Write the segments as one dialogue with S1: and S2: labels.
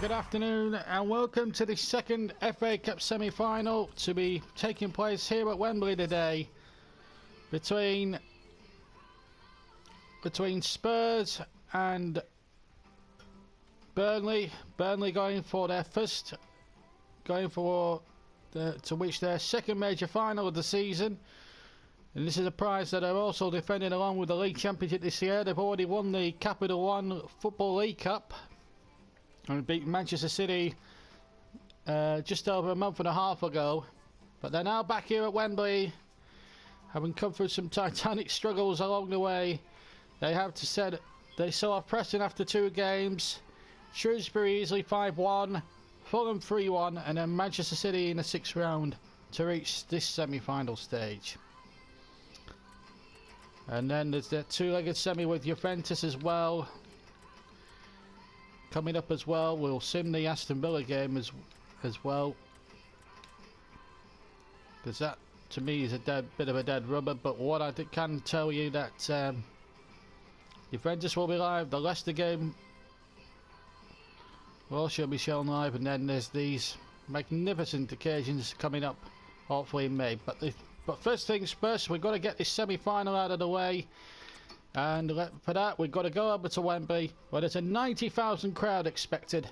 S1: good afternoon and welcome to the second FA Cup semi-final to be taking place here at Wembley today between Spurs and Burnley. Burnley going for their to reach their second major final of the season, and this is a prize that they're also defending along with the League Championship this year. They've already won the Capital One Football League Cup and beat Manchester City just over a month and a half ago, but they're now back here at Wembley, having come through some titanic struggles along the way. They saw off Preston after 2 games, Shrewsbury easily 5-1, Fulham 3-1, and then Manchester City in the 6th round to reach this semi-final stage. And then there's the 2-legged semi with Juventus as well coming up as well. We'll sim the Aston Villa game as well, because that to me is a bit of a dead rubber. But what I can tell you that Juventus will be live, the Leicester game will also be shown live, and then there's these magnificent occasions coming up hopefully in May. But first things first, we've got to get this semi-final out of the way. And for that, we've got to go over to Wembley, where there's a 90,000 crowd expected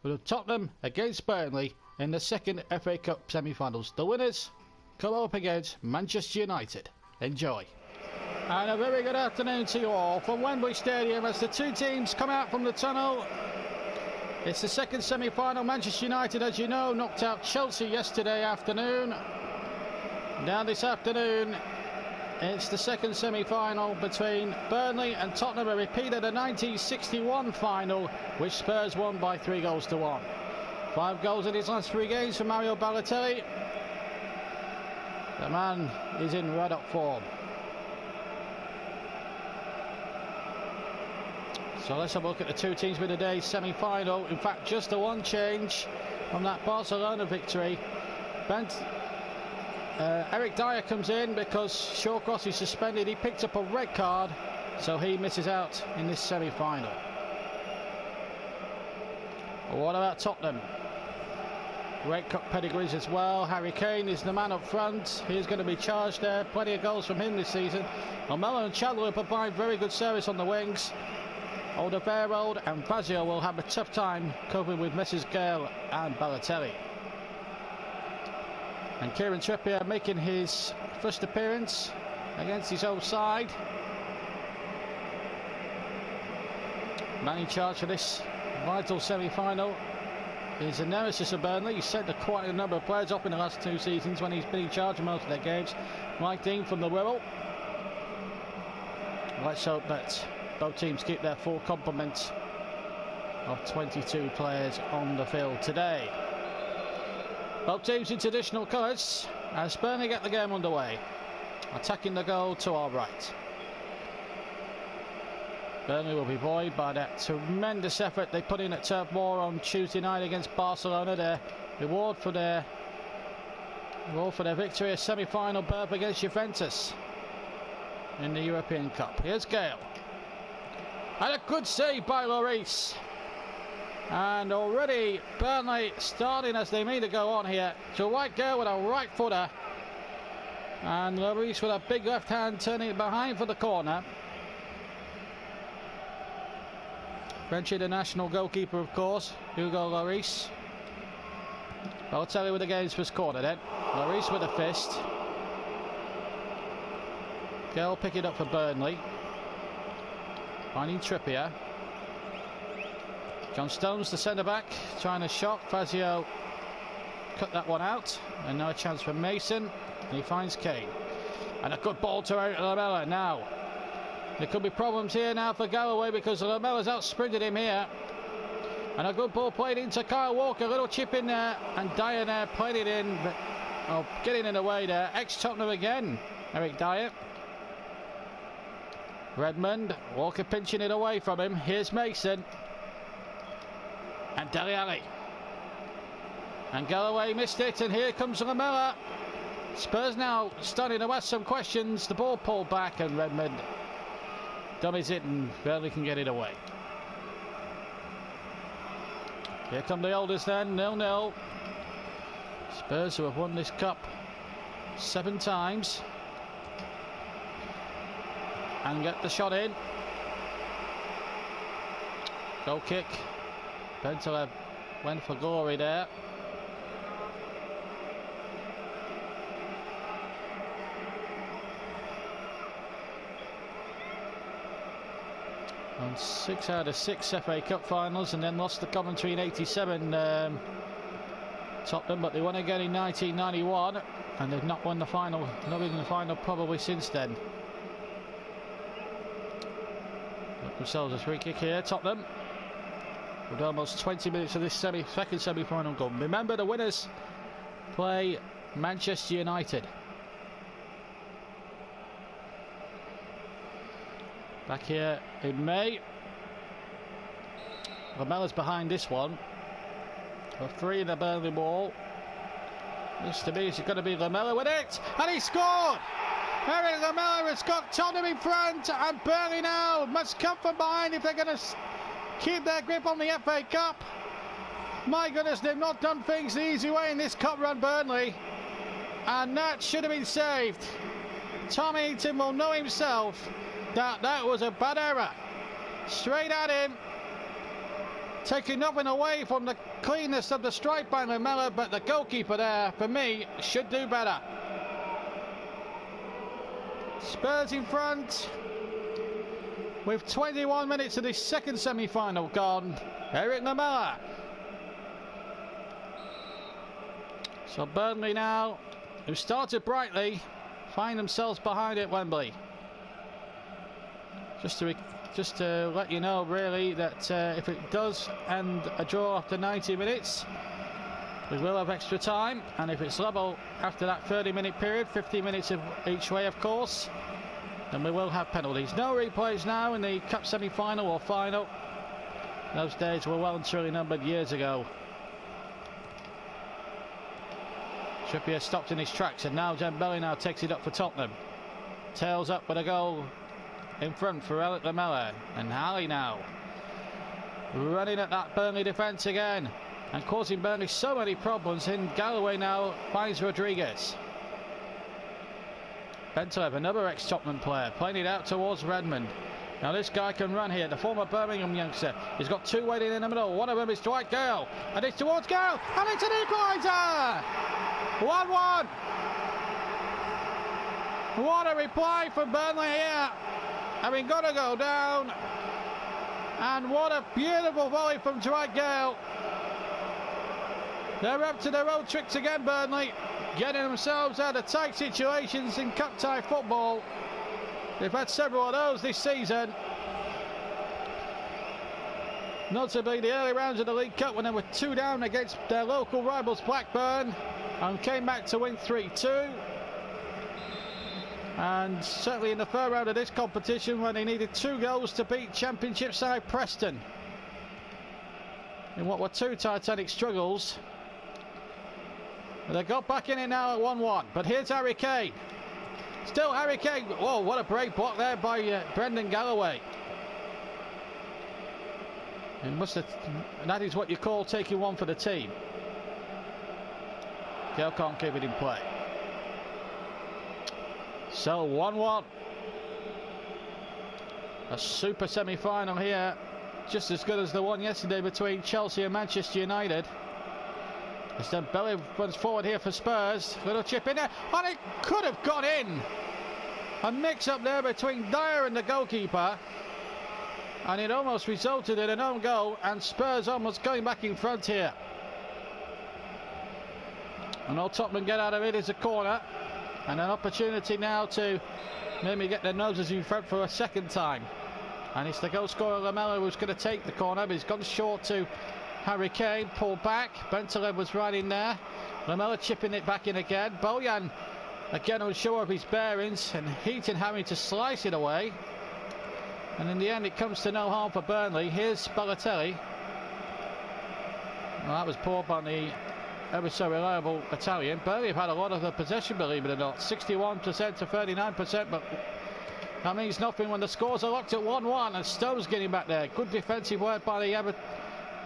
S1: for Tottenham against Burnley in the second FA Cup semi-finals. The winners come up against Manchester United. Enjoy. And a very good afternoon to you all from Wembley Stadium as the two teams come out from the tunnel. It's the second semi-final. Manchester United, as you know, knocked out Chelsea yesterday afternoon. Now this afternoon, it's the second semi-final between Burnley and Tottenham, a repeat of the 1961 final, which Spurs won by 3-1. 5 goals in his last 3 games for Mario Balotelli. The man is in red hot form. So let's have a look at the two teams with today's semi-final. In fact, just the one change from that Barcelona victory. Eric Dyer comes in because Shawcross is suspended. He picked up a red card, so he misses out in this semi-final. What about Tottenham? Great Cup pedigrees as well. Harry Kane is the man up front. He's going to be charged there. Plenty of goals from him this season. Lamela and Chandler provide very good service on the wings. Alderweireld and Fazio will have a tough time coping with Mrs. Gale and Balotelli. And Kieran Trippier making his first appearance against his own side. Man in charge for this vital semi-final is the nemesis of Burnley. He's sent quite a number of players off in the last 2 seasons when he's been in charge of most of their games. Mike Dean from the Wirral. Let's hope that both teams keep their full complement of 22 players on the field today. Both teams in traditional colours as Burnley get the game underway. Attacking the goal to our right. Burnley will be buoyed by that tremendous effort they put in at Turf Moor on Tuesday night against Barcelona. Their reward for their victory, a semi-final berth against Juventus in the European Cup. Here's Gale. And a good save by Lloris. And already Burnley starting as they mean to go on here. To right Gale with a right footer. And Lloris with a big left hand turning it behind for the corner. French international goalkeeper, of course, Hugo Lloris. Balotelli with the game's first corner then. Lloris with a fist. Gale pick it up for Burnley. Finding Trippier. John Stones, the centre-back, trying to shot. Fazio cut that one out. And now a chance for Mason. And he finds Kane. And a good ball to Eric Lamela now. There could be problems here now for Galloway because Lamela's out-sprinted him here. And a good ball played into Kyle Walker. A little chip in there. And Dyer there played it in. But getting in the way there. Ex-Tottenham again, Eric Dyer. Redmond. Walker pinching it away from him. Here's Mason. And Dele Alli. And Galloway missed it, and here comes Lamela. Spurs now starting to ask some questions. The ball pulled back, and Redmond dummies it and barely can get it away. Here come the oldest then, 0-0. Spurs, who have won this cup 7 times. And get the shot in. Goal kick. Bentaleb went for glory there. On 6 out of 6 FA Cup finals, and then lost the Coventry in '87. Tottenham, but they won again in 1991, and they've not won the final, not even the final, probably since then. Got themselves a free kick here, Tottenham, with almost 20 minutes of this second semi-final gone. Remember, the winners play Manchester United. Back here in May. Lamella's behind this one. A 3 in the Burnley ball. This to me is going to be Lamella with it, and he scored! Eric Lamella has got Tottenham in front, and Burnley now must come from behind if they're going to keep their grip on the FA Cup. My goodness, they've not done things the easy way in this cup run, Burnley, and that should have been saved. Tom Heaton will know himself that that was a bad error. Straight at him, taking nothing away from the cleanness of the strike by Lamella, but the goalkeeper there, for me, should do better. Spurs in front with 21 minutes of this second semi-final gone. Eric Lamella. So Burnley now, who started brightly, find themselves behind at Wembley. Just to let you know, really, that if it does end a draw after 90 minutes, we will have extra time, and if it's level after that 30-minute period, 15 minutes of each way, of course, then we will have penalties. No replays now in the cup semi-final or final. Those days were well and truly numbered years ago. Trippier stopped in his tracks, and now Dembele now takes it up for Tottenham. Tails up with a goal in front for Eric Lamella, and Ali now running at that Burnley defence again and causing Burnley so many problems. In Galloway now finds Rodriguez. Bentaleb, another ex-Tottenham player, playing it out towards Redmond. Now this guy can run here, the former Birmingham youngster. He's got 2 waiting in the middle. One of them is Dwight Gale, and it's towards Gale, and it's an equaliser! 1-1. What a reply from Burnley here, having got to go down, and what a beautiful volley from Dwight Gale. They're up to their old tricks again, Burnley, getting themselves out of tight situations in cup-tie football. They've had several of those this season, notably the early rounds of the League Cup when they were 2 down against their local rivals Blackburn and came back to win 3-2. And certainly in the third round of this competition, when they needed 2 goals to beat Championship side Preston in what were 2 titanic struggles. They got back in it now at 1-1. But here's Harry Kane. Still Harry Kane. Whoa, what a break block there by Brendan Galloway. That is what you call taking one for the team. Gale can't keep it in play. So 1-1. A super semi-final here, just as good as the one yesterday between Chelsea and Manchester United. As Dembele runs forward here for Spurs. Little chip in there, and it could have got in. A mix-up there between Dyer and the goalkeeper, and it almost resulted in an own goal, and Spurs almost going back in front here. And all Tottenham get out of it is a corner. And an opportunity now to maybe get their noses in front for a second time. And it's the goal scorer Lamella who's going to take the corner, but he's gone short to Harry Kane. Pulled back. Bentaleb was right in there. Lamella chipping it back in again. Bojan again unsure of his bearings, and Heaton having to slice it away. And in the end it comes to no harm for Burnley. Here's Balotelli. Well, that was poor by the ever so reliable Italian. Burnley have had a lot of the possession, believe it or not, 61% to 39%, but that means nothing when the scores are locked at 1-1, and Stone's getting back there. Good defensive work by the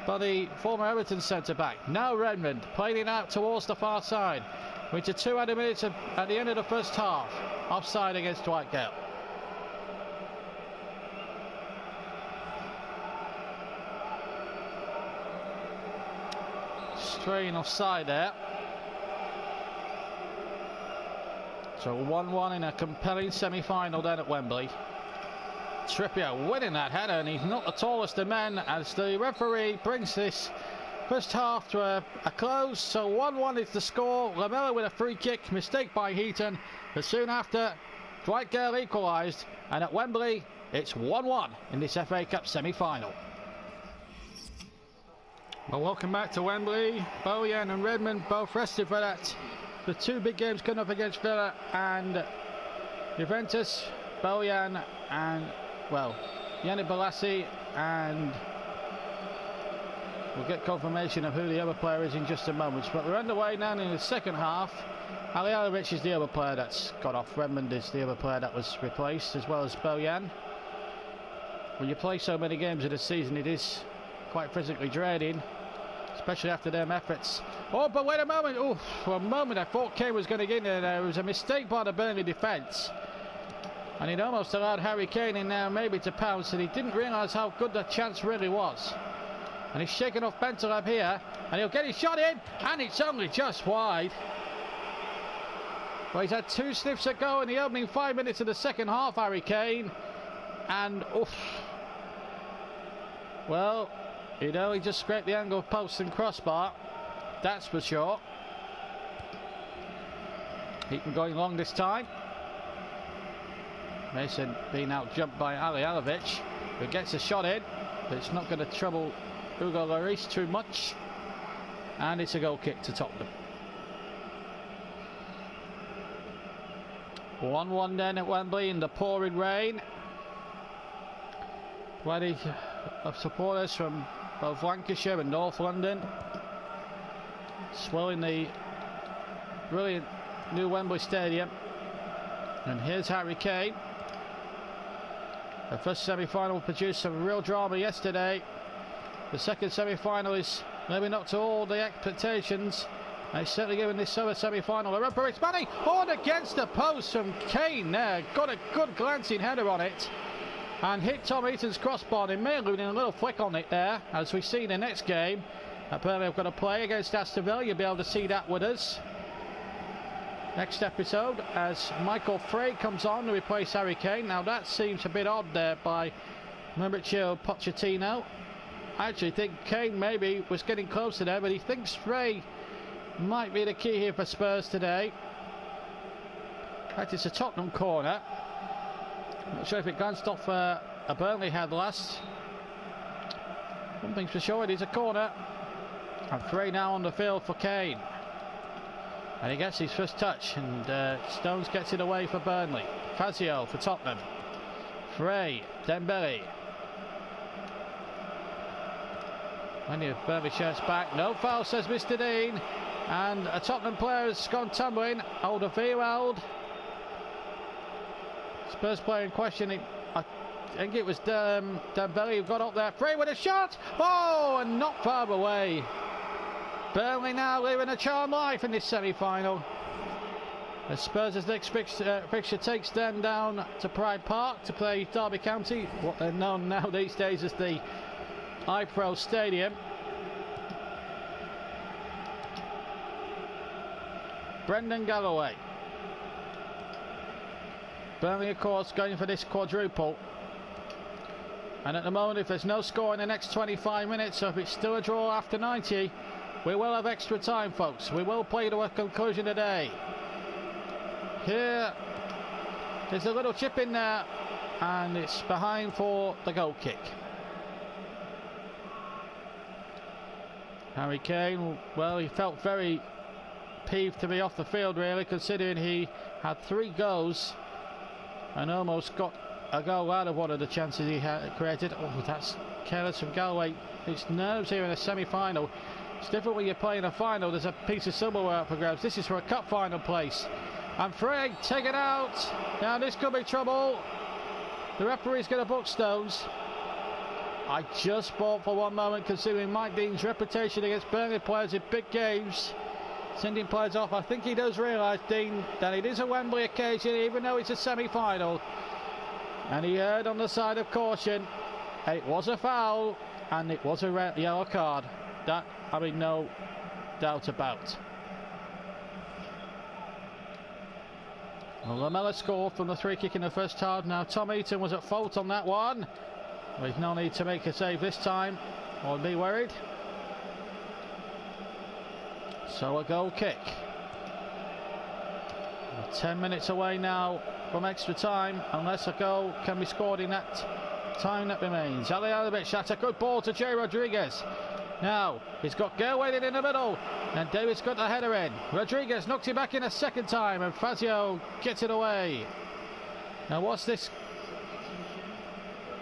S1: by the former Everton centre-back. Now Redmond playing it out towards the far side. We're to 200 minutes at the end of the first half. Offside against Dwight Gale. Straying offside there. So 1-1 in a compelling semi-final then at Wembley. Trippier winning that header, and he's not the tallest of men as the referee brings this first half to a close. So 1-1 is the score. Lamella with a free kick, mistake by Heaton, but soon after Dwight Gale equalised, and at Wembley it's 1-1 in this FA Cup semi-final. Well, welcome back to Wembley. Bojan and Redmond both rested for that. The two big games coming up against Villa and Juventus. Bojan and, well, Yannick Bolasie, and we'll get confirmation of who the other player is in just a moment. But we're underway now in the second half. Alialovic is the other player that's got off. Redmond is the other player that was replaced, as well as Bojan. When you play so many games of the season, it is quite physically draining, especially after them efforts. Oh, but wait a moment. Oh, for a moment I thought Kane was going to get in there. It was a mistake by the Burnley defence. And he'd almost allowed Harry Kane in there maybe to pounce, and he didn't realise how good the chance really was. And he's shaking off Bentaleb here, and he'll get his shot in, and it's only just wide. Well, he's had two sniffs at go in the opening 5 minutes of the second half, Harry Kane. And, oof. Well, he'd only just scraped the angle of post and crossbar. That's for sure. Heaton going long this time. Mason being out jumped by Alialovic, who gets a shot in, but it's not going to trouble Hugo Lloris too much. And it's a goal kick to Tottenham. 1-1 then at Wembley in the pouring rain. Plenty of supporters from both Lancashire and North London swelling the brilliant new Wembley Stadium. And here's Harry Kane. The first semi-final produced some real drama yesterday. The second semi-final is maybe not to all the expectations. They've certainly given this summer semi-final a run for its money. On against the post from Kane there. Got a good glancing header on it. And hit Tom Heaton's crossbar. They may have a little flick on it there, as we see in the next game. Burnley have got to play against Aston Villa. You'll be able to see that with us next episode, as Michael Frey comes on to replace Harry Kane. Now that seems a bit odd there by Mauricio Pochettino. I actually think Kane maybe was getting closer there, but he thinks Frey might be the key here for Spurs today. In fact, it's a Tottenham corner. Not sure if it glanced off a Burnley head last. One thing's for sure, it is a corner. And Frey now on the field for Kane. And he gets his first touch, and Stones gets it away for Burnley. Fazio for Tottenham. Frey, Dembele. Plenty of Burnley shirts back. No foul, says Mr. Dean. And a Tottenham player has gone tumbling. Alderweireld. Spurs player in question. I think it was Dembele who got up there. Frey with a shot. Oh, and not far away. Burnley now living a charmed life in this semi-final. The Spurs' next fixture takes them down to Pride Park to play Derby County, what they're known now these days as the iPro Stadium. Brendan Galloway. Burnley, of course, going for this quadruple. And at the moment, if there's no score in the next 25 minutes, so if it's still a draw after 90, we will have extra time, folks. We will play to a conclusion today. Here is a little chip in there, and it's behind for the goal kick. Harry Kane, well, he felt very peeved to be off the field, really, considering he had 3 goals and almost got a goal out of one of the chances he had created. Oh, that's careless from Galloway. It's nerves here in a semi-final. It's different when you're playing a final. There's a piece of silverware up for grabs. This is for a cup final place. And Frey taken out. Now this could be trouble. The referee's going to book Stones. I just thought for one moment, considering Mike Dean's reputation against Burnley players in big games, sending players off, I think he does realise, Dean, that it is a Wembley occasion, even though it's a semi-final. And he erred on the side of caution. It was a foul, and it was a red yellow card. That, I mean, no doubt about. Well, Lamela scored from the free kick in the first half. Now Tom Eaton was at fault on that one. There's no need to make a save this time, or be worried. So a goal kick. We're 10 minutes away now from extra time, unless a goal can be scored in that time that remains. Alejandro, that's a good ball to Jay Rodriguez. Now he's got Gale waiting in the middle, and David's got the header in. Rodriguez knocks it back in a second time, and Fazio gets it away. Now what's this?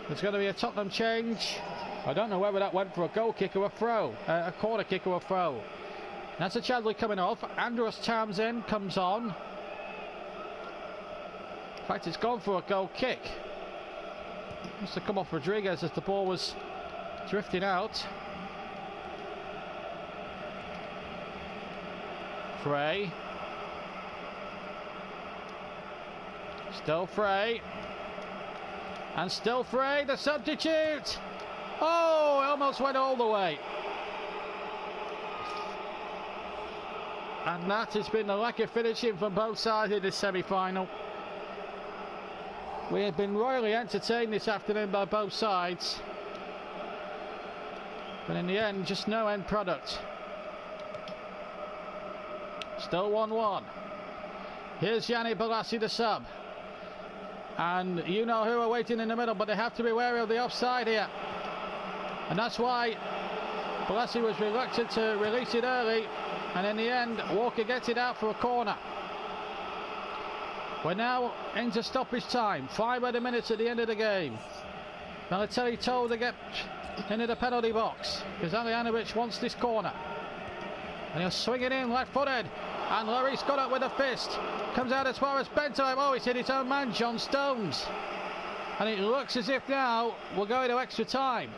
S1: There's going to be a Tottenham change. I don't know whether that went for a goal kick or a throw, a corner kick or a throw. That's a Chadley coming off. Andros Townsend comes on. In fact, it's gone for a goal kick. Must have come off Rodriguez as the ball was drifting out. Frey. Still Frey. And still Frey, the substitute. Oh, it almost went all the way. And that has been the lack of finishing from both sides in this semi-final. We have been royally entertained this afternoon by both sides. But in the end, just no end product. Still 1-1. Here's Yannick Bolasie, the sub. And you know who are waiting in the middle, but they have to be wary of the offside here. And that's why Bolasie was reluctant to release it early. And in the end, Walker gets it out for a corner. We're now into stoppage time. 5 other minutes at the end of the game. Balotelli told to get into the penalty box, because Alijanovic wants this corner. And he'll swing it in left-footed. And Lloris got up with a fist. Comes out as far as Bentham. Oh, he's hit his own man, John Stones. And it looks as if now we're going to extra time.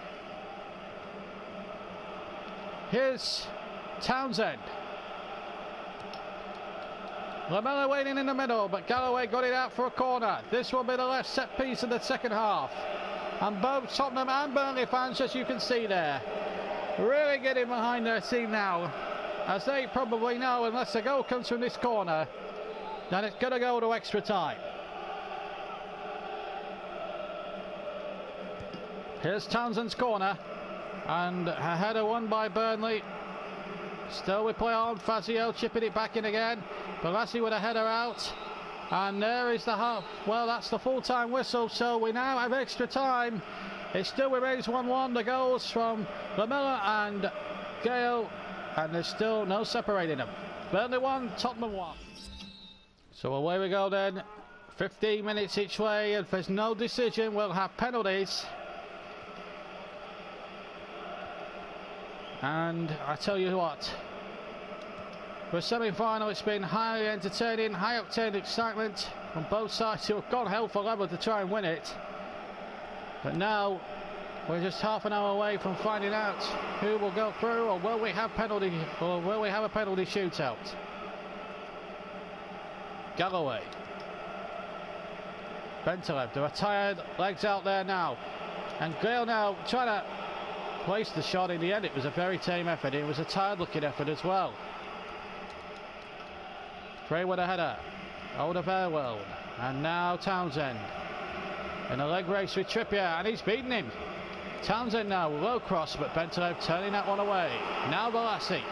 S1: Here's Townsend. Lamela waiting in the middle, but Galloway got it out for a corner. This will be the last set piece of the second half. And both Tottenham and Burnley fans, as you can see there, really getting behind their team now. As they probably know, unless a goal comes from this corner, then it's going to go to extra time. Here's Townsend's corner, and a header won by Burnley. Still we play on. Fazio chipping it back in again. Bolasie with a header out, and there is the half. Well, that's the full-time whistle, so we now have extra time. It still remains 1-1. The goals from Lamela and Gale, and there's still no separating them. Burnley 1, Tottenham 1. So away we go then. 15 minutes each way, and if there's no decision, we'll have penalties. And I tell you what, for a semi-final, it's been highly entertaining, high-octane excitement from both sides who have gone hell for leather to try and win it. But now we're just half an hour away from finding out who will go through, or will we have penalty, or will we have a penalty shootout? Galloway, Bentaleb, there are tired legs out there now, and Gale now trying to place the shot. In the end, it was a very tame effort. It was a tired-looking effort as well. Frey with a header. Alderweireld, and now Townsend in a leg race with Trippier, and he's beaten him. Townsend now, low cross, but Bentaleb turning that one away. Now Bolasie.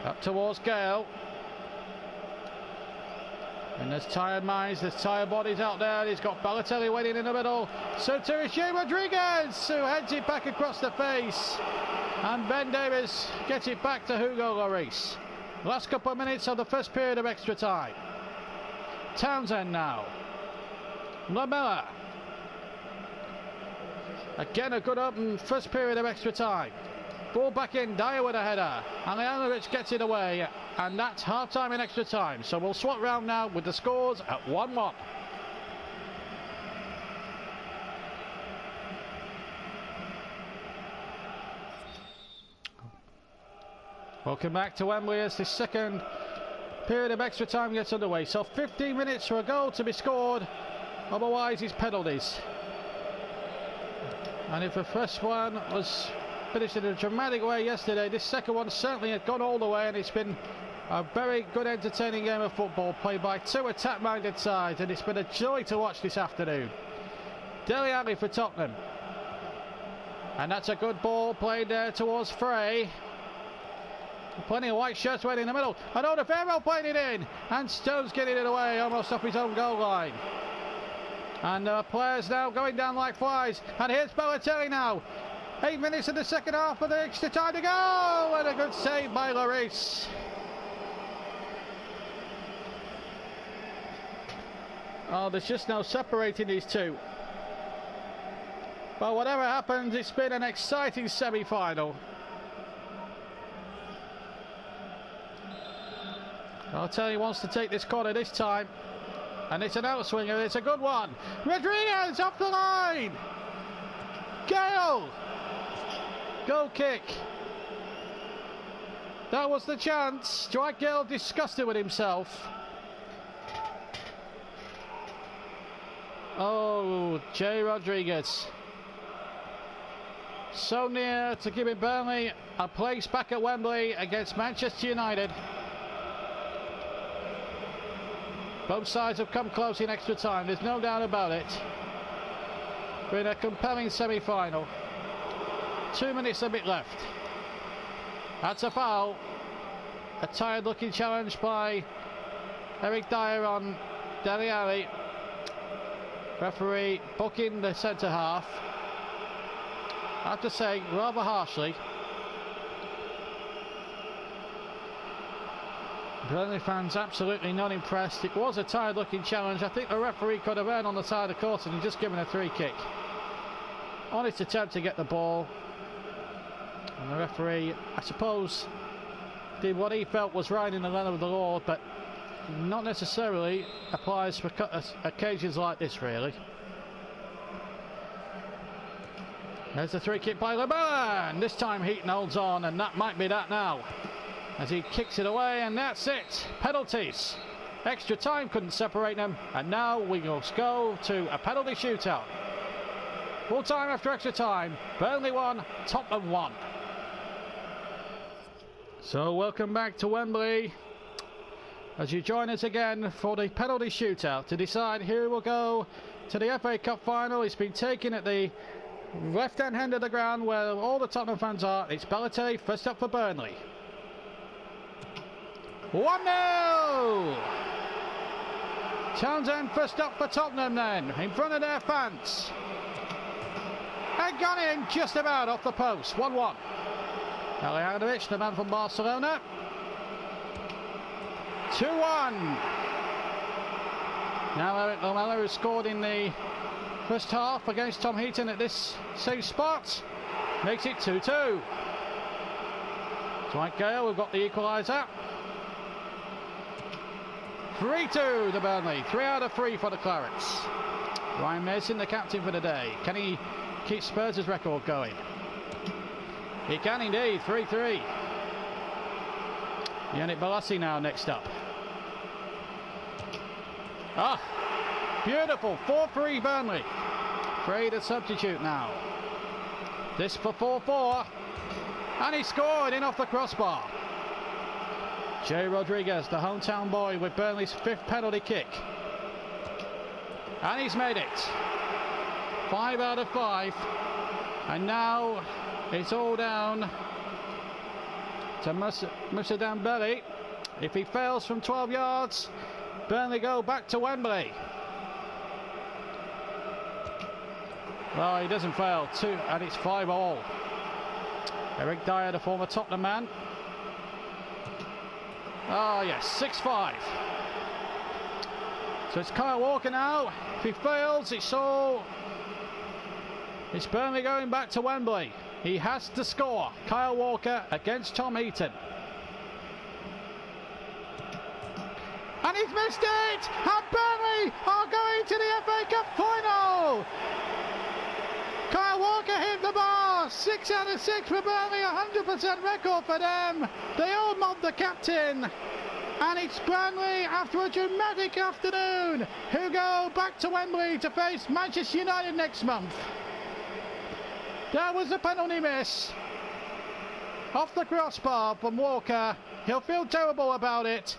S1: Up towards Gale. And there's tired minds, there's tired bodies out there. He's got Balotelli waiting in the middle. So to Jay Rodriguez, who heads it back across the face. And Ben Davies gets it back to Hugo Lloris. Last couple of minutes of the first period of extra time. Townsend now. Lamela. Again, a good open first period of extra time. Ball back in, Dyer with a header. Alijanovic gets it away, and that's half-time in extra time. So we'll swap round now with the scores at 1-1. Welcome back to Wembley as the second period of extra time gets underway. So 15 minutes for a goal to be scored, otherwise it's penalties. And if the first one was finished in a dramatic way yesterday, this second one certainly had gone all the way, and it's been a very good entertaining game of football played by two attack-minded sides, and it's been a joy to watch this afternoon. Dele Alli for Tottenham, and that's a good ball played there towards Frey. Plenty of white shirts waiting in the middle, and Odeferro playing it in, and Stones getting it away almost off his own goal line. And players now going down like flies, and here's Balotelli now. 8 minutes in the second half for the extra time to go, and a good save by Lloris. Oh, there's just no separating these two. But whatever happens, it's been an exciting semi-final. Balotelli wants to take this corner this time, and it's an outswinger. It's a good one. Rodriguez off the line. Gale. Goal kick. That was the chance. Dwight Gale disgusted with himself. Oh, Jay Rodriguez. So near to giving Burnley a place back at Wembley against Manchester United. Both sides have come close in extra time, there's no doubt about it. Been a compelling semi-final. 2 minutes a bit left. That's a foul. A tired looking challenge by Eric Dyer on Dele Alli. Referee booking the centre half. I have to say, rather harshly. Burnley fans absolutely not impressed. It was a tired looking challenge. I think the referee could have earned on the side of the court and just given a free kick. Honest attempt to get the ball. And the referee, I suppose, did what he felt was right in the letter of the law, but not necessarily applies for occasions like this, really. There's the free kick by LeBron. This time Heaton holds on, and that might be that now. As he kicks it away, and that's it. Penalties. Extra time couldn't separate them, and now we must go to a penalty shootout. Full time after extra time. Burnley 1, Tottenham 1. So welcome back to Wembley as you join us again for the penalty shootout to decide who will go to the FA Cup final. It's been taken at the left-hand end of the ground where all the Tottenham fans are. It's Balotelli first up for Burnley. 1-0! Townsend first up for Tottenham then, in front of their fans. And gone in just about off the post, 1-1. Alejandrovic, the man from Barcelona. 2-1. Now Eric Lamela, who scored in the first half against Tom Heaton at this same spot, makes it 2-2. Dwight Gale, we've got the equaliser. 3-2 to Burnley, 3 out of 3 for the Clarets. Ryan Mason, the captain for the day. Can he keep Spurs' record going? He can indeed, 3-3. Yannick Bolasie now next up. Ah, beautiful, 4-3 Burnley. Frey the substitute now. This for 4-4. And he scored in off the crossbar. Jay Rodriguez, the hometown boy, with Burnley's 5th penalty kick. And he's made it. 5 out of 5. And now it's all down to Moussa Dembele. If he fails from 12 yards, Burnley go back to Wembley. Well, he doesn't fail. 2, and it's 5-all. Eric Dyer, the former Tottenham man. Oh yes, 6-5. So it's Kyle Walker now. If he fails, it's Burnley going back to Wembley. He has to score. Kyle Walker against Tom Heaton. And he's missed it! And Burnley are going to the FA Cup final! Kyle Walker hit the bar! 6 out of 6 for Burnley, 100% record for them. They all mobbed the captain. And it's Burnley, after a dramatic afternoon, who go back to Wembley to face Manchester United next month. There was a penalty miss. Off the crossbar from Walker. He'll feel terrible about it.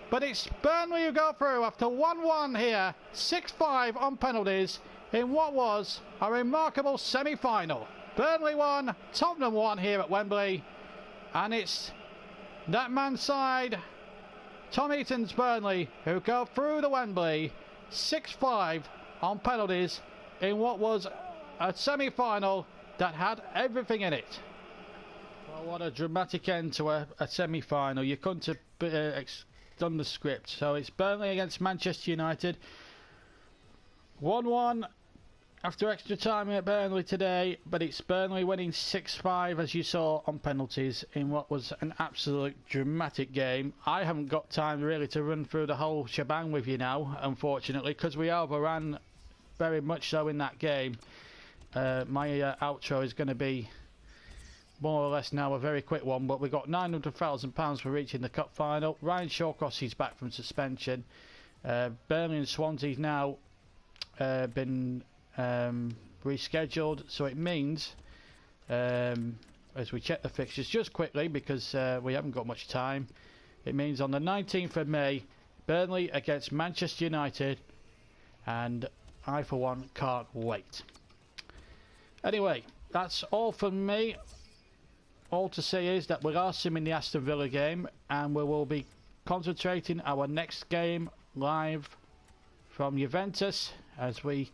S1: But it's Burnley who go through after 1-1 here. 6-5 on penalties in what was a remarkable semi-final. Burnley won, Tottenham won here at Wembley. And it's that man's side, Tom Heaton's Burnley, who go through the Wembley 6-5 on penalties in what was a semi-final that had everything in it. Well, what a dramatic end to a semi-final. You couldn't have done the script. So it's Burnley against Manchester United. 1-1 after extra time at Burnley today, but it's Burnley winning 6-5 as you saw on penalties in what was an absolute dramatic game. I haven't got time really to run through the whole shebang with you now, unfortunately, because we overran very much so in that game. My outro is going to be more or less now a very quick one, but we got £900,000 for reaching the cup final. Ryan Shawcross is back from suspension. Burnley and Swansea's now been rescheduled, so it means as we check the fixtures just quickly because we haven't got much time, it means on the 19th of May Burnley against Manchester United, and I for one can't wait. Anyway, that's all from me. All to say is that we are simming the Aston Villa game, and we will be concentrating our next game live from Juventus as we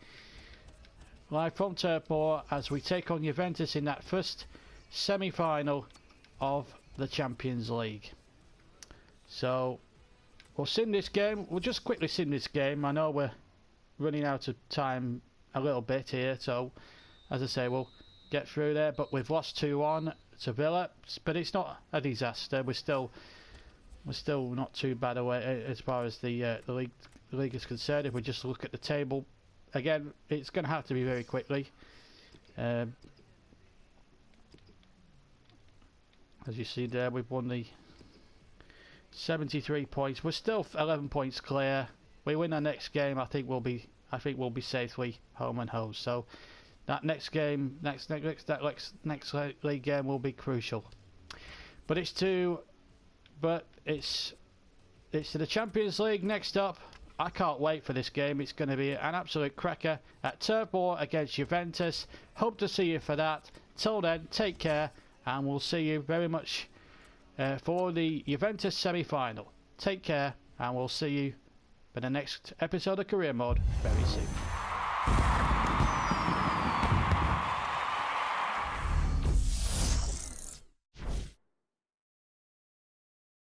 S1: live from Turpor as we take on Juventus in that first semi-final of the Champions League. So we'll sim this game. We'll just quickly sim this game. I know we're running out of time a little bit here, so as I say, we'll get through there. But we've lost 2-1 to Villa, but it's not a disaster. We're still not too bad away as far as the league is concerned. If we just look at the table again, it's going to have to be very quickly. As you see there, we've won the 73 points. We're still 11 points clear. We win our next game, I think we'll be safely home and home. So that next game, next league game will be crucial. But it's to the Champions League next up. I can't wait for this game. It's going to be an absolute cracker at Turpor against Juventus. Hope to see you for that. Till then, take care, and we'll see you very much for the Juventus semi-final. Take care, and we'll see you for the next episode of Career Mode very soon.